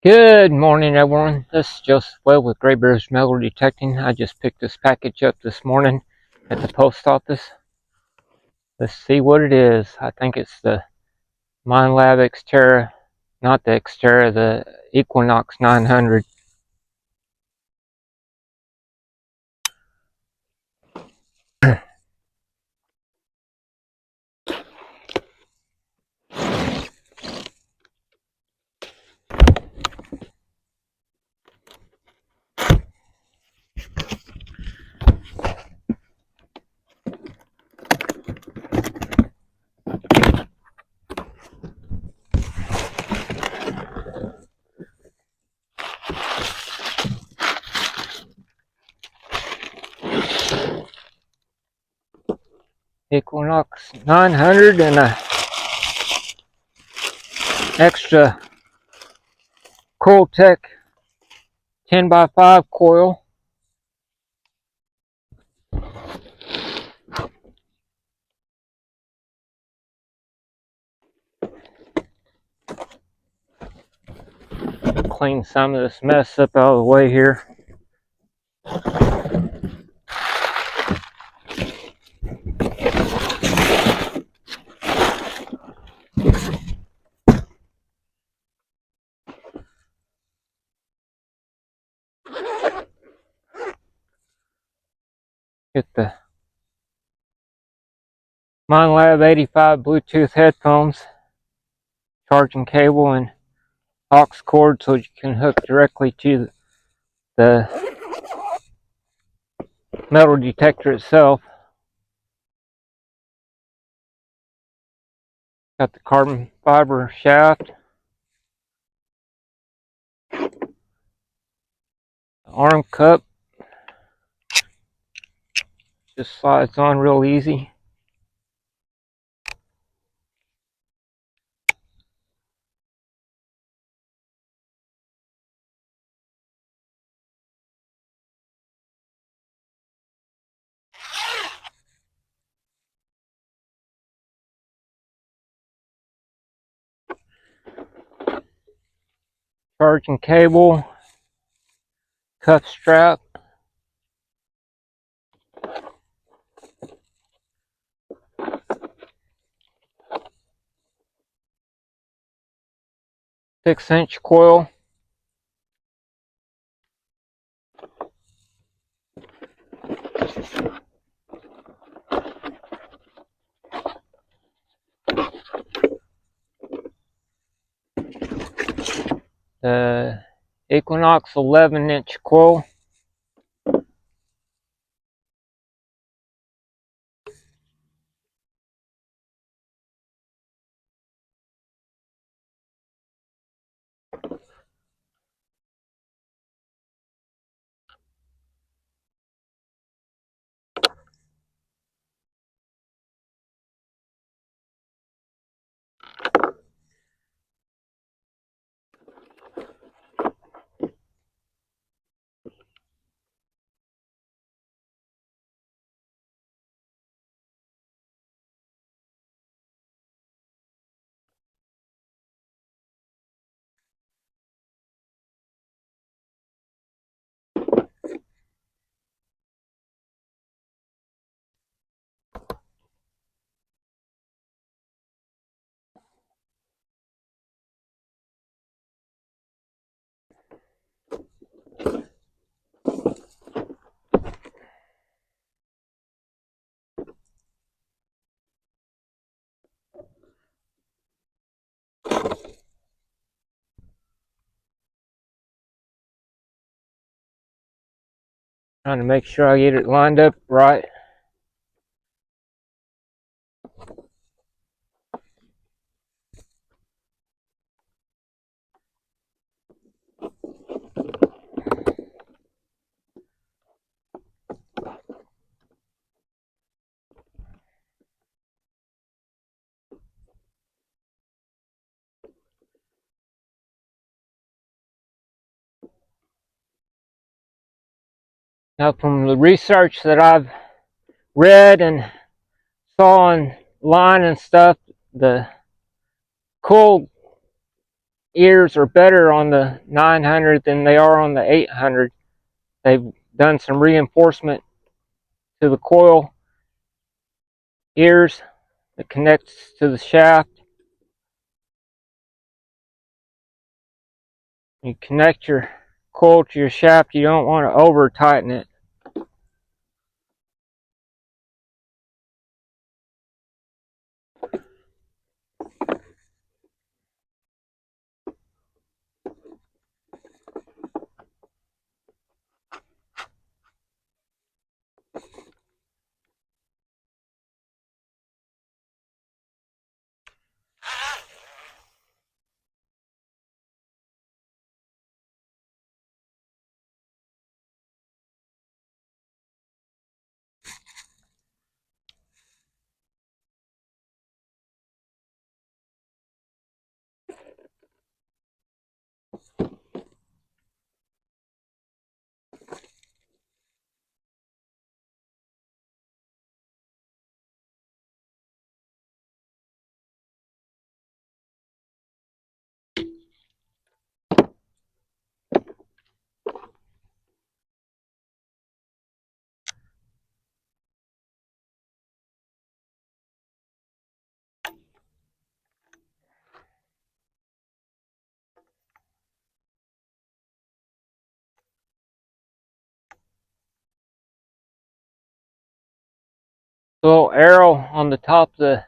Good morning, everyone. This is Joseph Webb with Gray Bears Metal Detecting. I just picked this package up this morning at the post office. Let's see what it is. I think it's the MineLab Xterra, not the Xterra, the Equinox 900. Equinox 900 and a extra Coiltech 10x5 coil. Clean some of this mess up out of the way here. Get the MineLab 85 Bluetooth headphones, charging cable, and aux cord so you can hook directly to the metal detector itself. Got the carbon fiber shaft, the arm cup, just slides on real easy. Charging cable, cuff strap, six-inch coil, the Equinox 11-inch coil, trying to make sure I get it lined up right. Now, from the research that I've read and saw online and stuff, the coil ears are better on the 900 than they are on the 800. They've done some reinforcement to the coil ears that connects to the shaft. You connect your coil to your shaft, you don't want to over tighten it. The little arrow on the top of the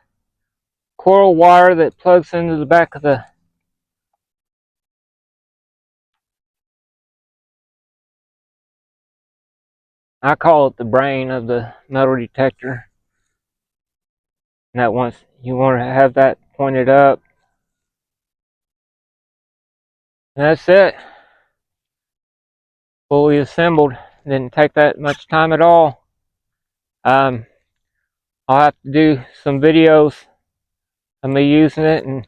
coil wire that plugs into the back of the I call it the brain of the metal detector. And that once you want to have that pointed up. And that's it. Fully assembled. Didn't take that much time at all. I'll have to do some videos of me using it and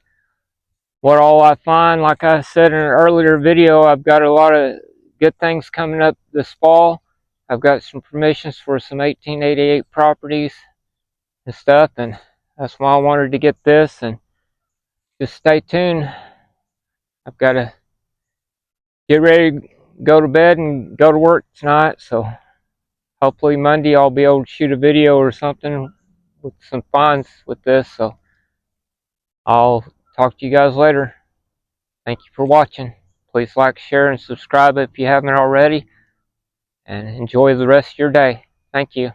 what all I find. Like I said in an earlier video, I've got a lot of good things coming up this fall. I've got some permissions for some 1888 properties and stuff, and that's why I wanted to get this. And just stay tuned. I've got to get ready to go to bed and go to work tonight, so hopefully Monday I'll be able to shoot a video or something with some finds with this. So I'll talk to you guys later. Thank you for watching. Please like, share, and subscribe if you haven't already, and enjoy the rest of your day. Thank you.